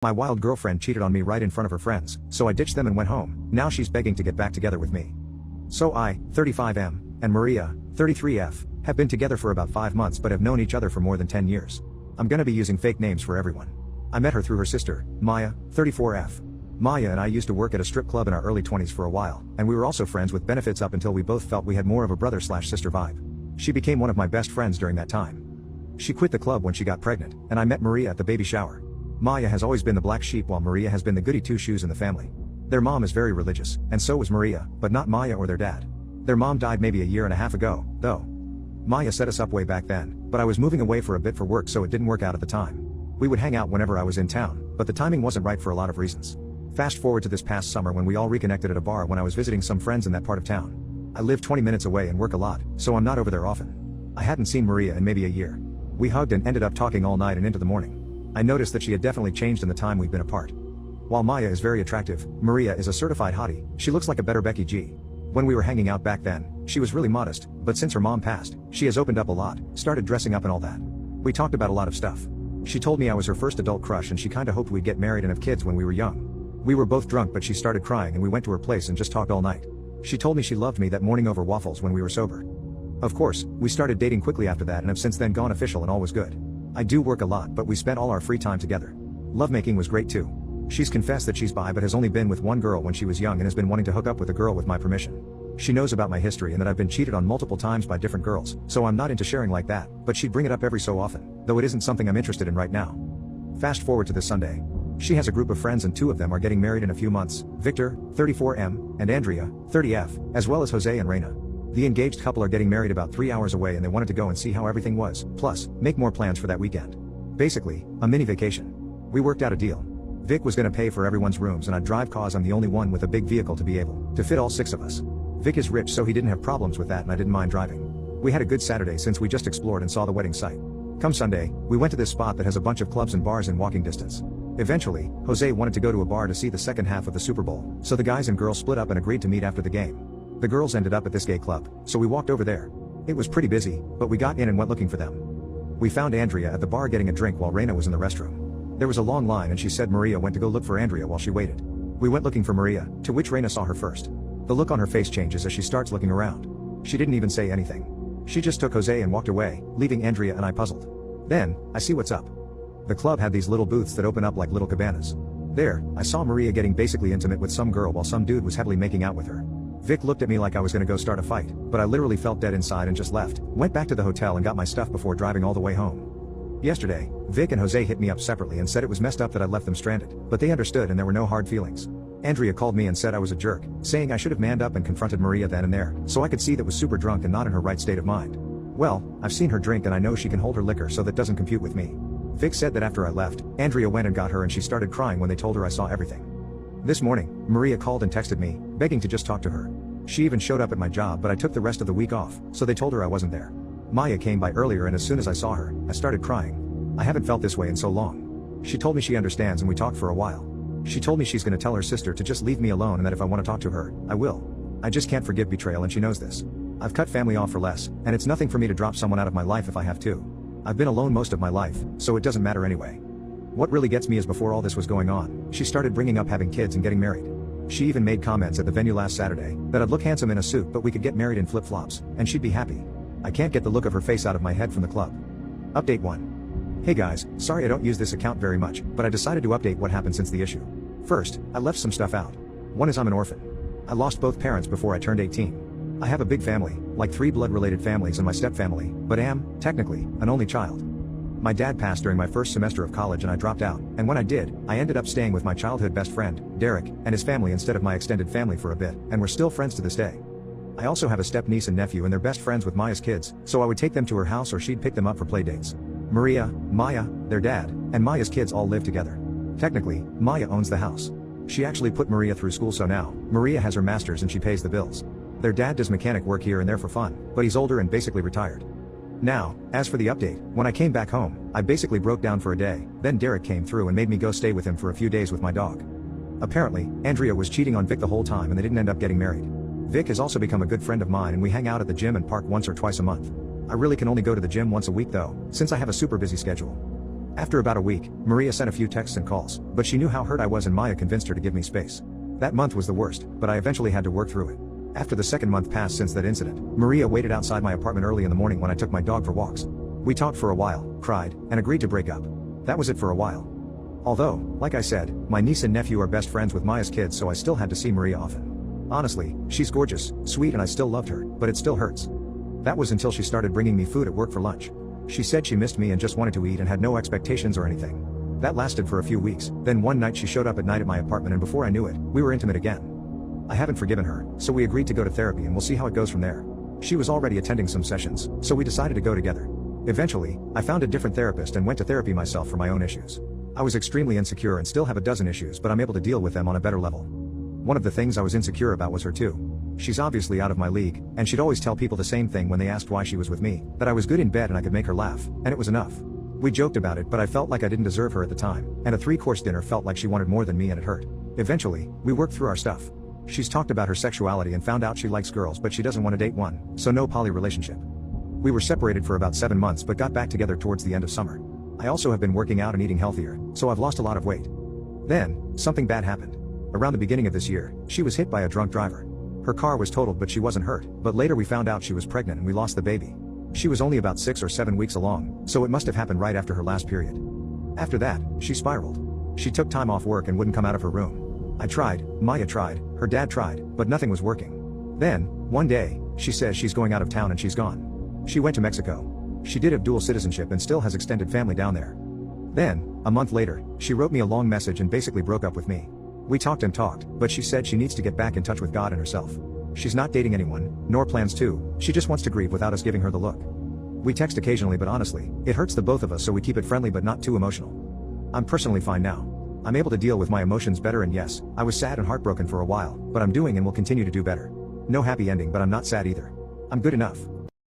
My wild girlfriend cheated on me right in front of her friends, so I ditched them and went home. Now she's begging to get back together with me. So I, 35M, and Maria, 33F, have been together for about 5 months but have known each other for more than 10 years. I'm gonna be using fake names for everyone. I met her through her sister, Maya, 34F. Maya and I used to work at a strip club in our early 20s for a while, and we were also friends with benefits up until we both felt we had more of a brother/sister vibe. She became one of my best friends during that time. She quit the club when she got pregnant, and I met Maria at the baby shower. Maya has always been the black sheep while Maria has been the goody two-shoes in the family. Their mom is very religious, and so was Maria, but not Maya or their dad. Their mom died maybe a year and a half ago, though. Maya set us up way back then, but I was moving away for a bit for work so it didn't work out at the time. We would hang out whenever I was in town, but the timing wasn't right for a lot of reasons. Fast forward to this past summer when we all reconnected at a bar when I was visiting some friends in that part of town. I live 20 minutes away and work a lot, so I'm not over there often. I hadn't seen Maria in maybe a year. We hugged and ended up talking all night and into the morning. I noticed that she had definitely changed in the time we've been apart. While Maya is very attractive, Maria is a certified hottie. She looks like a better Becky G. When we were hanging out back then, she was really modest, but since her mom passed, she has opened up a lot, started dressing up and all that. We talked about a lot of stuff. She told me I was her first adult crush and she kinda hoped we'd get married and have kids when we were young. We were both drunk but she started crying and we went to her place and just talked all night. She told me she loved me that morning over waffles when we were sober. Of course, we started dating quickly after that and have since then gone official and all was good. I do work a lot but we spent all our free time together. Lovemaking was great too. She's confessed that she's bi but has only been with one girl when she was young and has been wanting to hook up with a girl with my permission. She knows about my history and that I've been cheated on multiple times by different girls, so I'm not into sharing like that, but she'd bring it up every so often, though it isn't something I'm interested in right now. Fast forward to this Sunday. She has a group of friends and 2 of them are getting married in a few months, Victor, 34M, and Andrea, 30F, as well as Jose and Reina. The engaged couple are getting married about 3 hours away and they wanted to go and see how everything was, plus, make more plans for that weekend. Basically, a mini vacation. We worked out a deal. Vic was gonna pay for everyone's rooms and I'd drive cause I'm the only one with a big vehicle to be able to fit all 6 of us. Vic is rich so he didn't have problems with that and I didn't mind driving. We had a good Saturday since we just explored and saw the wedding site. Come Sunday, we went to this spot that has a bunch of clubs and bars in walking distance. Eventually, Jose wanted to go to a bar to see the second half of the Super Bowl, so the guys and girls split up and agreed to meet after the game. The girls ended up at this gay club, so we walked over there. It was pretty busy, but we got in and went looking for them. We found Andrea at the bar getting a drink while Reina was in the restroom. There was a long line and she said Maria went to go look for Andrea while she waited. We went looking for Maria, to which Reina saw her first. The look on her face changes as she starts looking around. She didn't even say anything. She just took Jose and walked away, leaving Andrea and I puzzled. Then, I see what's up. The club had these little booths that open up like little cabanas. There, I saw Maria getting basically intimate with some girl while some dude was heavily making out with her. Vic looked at me like I was gonna go start a fight, but I literally felt dead inside and just left, went back to the hotel and got my stuff before driving all the way home. Yesterday, Vic and Jose hit me up separately and said it was messed up that I left them stranded, but they understood and there were no hard feelings. Andrea called me and said I was a jerk, saying I should have manned up and confronted Maria then and there, so I could see that was super drunk and not in her right state of mind. Well, I've seen her drink and I know she can hold her liquor so that doesn't compute with me. Vic said that after I left, Andrea went and got her and she started crying when they told her I saw everything. This morning, Maria called and texted me, begging to just talk to her. She even showed up at my job but I took the rest of the week off, so they told her I wasn't there. Maya came by earlier and as soon as I saw her, I started crying. I haven't felt this way in so long. She told me she understands and we talked for a while. She told me she's gonna tell her sister to just leave me alone and that if I want to talk to her, I will. I just can't forgive betrayal and she knows this. I've cut family off for less, and it's nothing for me to drop someone out of my life if I have to. I've been alone most of my life, so it doesn't matter anyway. What really gets me is before all this was going on, she started bringing up having kids and getting married. She even made comments at the venue last Saturday that I'd look handsome in a suit but we could get married in flip-flops, and she'd be happy. I can't get the look of her face out of my head from the club. Update 1. Hey guys, sorry I don't use this account very much, but I decided to update what happened since the issue. First, I left some stuff out. One is I'm an orphan. I lost both parents before I turned 18. I have a big family, like 3 blood-related families and my stepfamily, but am, technically, an only child. My dad passed during my first semester of college and I dropped out, and when I did, I ended up staying with my childhood best friend, Derek, and his family instead of my extended family for a bit, and we're still friends to this day. I also have a step-niece and nephew and they're best friends with Maya's kids, so I would take them to her house or she'd pick them up for playdates. Maria, Maya, their dad, and Maya's kids all live together. Technically, Maya owns the house. She actually put Maria through school so now, Maria has her master's and she pays the bills. Their dad does mechanic work here and there for fun, but he's older and basically retired. Now, as for the update, when I came back home, I basically broke down for a day, then Derek came through and made me go stay with him for a few days with my dog. Apparently, Andrea was cheating on Vic the whole time and they didn't end up getting married. Vic has also become a good friend of mine and we hang out at the gym and park once or twice a month. I really can only go to the gym once a week though, since I have a super busy schedule. After about a week, Maria sent a few texts and calls, but she knew how hurt I was and Maya convinced her to give me space. That month was the worst, but I eventually had to work through it. After the second month passed since that incident, Maria waited outside my apartment early in the morning when I took my dog for walks. We talked for a while, cried, and agreed to break up. That was it for a while. Although, like I said, my niece and nephew are best friends with Maya's kids, so I still had to see Maria often. Honestly, she's gorgeous, sweet, and I still loved her, but it still hurts. That was until she started bringing me food at work for lunch. She said she missed me and just wanted to eat and had no expectations or anything. That lasted for a few weeks, then one night she showed up at night at my apartment and before I knew it, we were intimate again. I haven't forgiven her, so we agreed to go to therapy and we'll see how it goes from there. She was already attending some sessions, so we decided to go together. Eventually, I found a different therapist and went to therapy myself for my own issues. I was extremely insecure and still have a dozen issues, but I'm able to deal with them on a better level. One of the things I was insecure about was her too. She's obviously out of my league, and she'd always tell people the same thing when they asked why she was with me, that I was good in bed and I could make her laugh, and it was enough. We joked about it, but I felt like I didn't deserve her at the time, and a 3-course dinner felt like she wanted more than me and it hurt. Eventually, we worked through our stuff. She's talked about her sexuality and found out she likes girls, but she doesn't want to date one, so no poly relationship. We were separated for about 7 months but got back together towards the end of summer. I also have been working out and eating healthier, so I've lost a lot of weight. Then, something bad happened. Around the beginning of this year, she was hit by a drunk driver. Her car was totaled but she wasn't hurt, but later we found out she was pregnant and we lost the baby. She was only about 6 or 7 weeks along, so it must have happened right after her last period. After that, she spiraled. She took time off work and wouldn't come out of her room. I tried, Maya tried, her dad tried, but nothing was working. Then, one day, she says she's going out of town and she's gone. She went to Mexico. She did have dual citizenship and still has extended family down there. Then, a month later, she wrote me a long message and basically broke up with me. We talked and talked, but she said she needs to get back in touch with God and herself. She's not dating anyone, nor plans to, she just wants to grieve without us giving her the look. We text occasionally, but honestly, it hurts the both of us, so we keep it friendly but not too emotional. I'm personally fine now. I'm able to deal with my emotions better, and yes, I was sad and heartbroken for a while, but I'm doing and will continue to do better. No happy ending, but I'm not sad either. I'm good enough.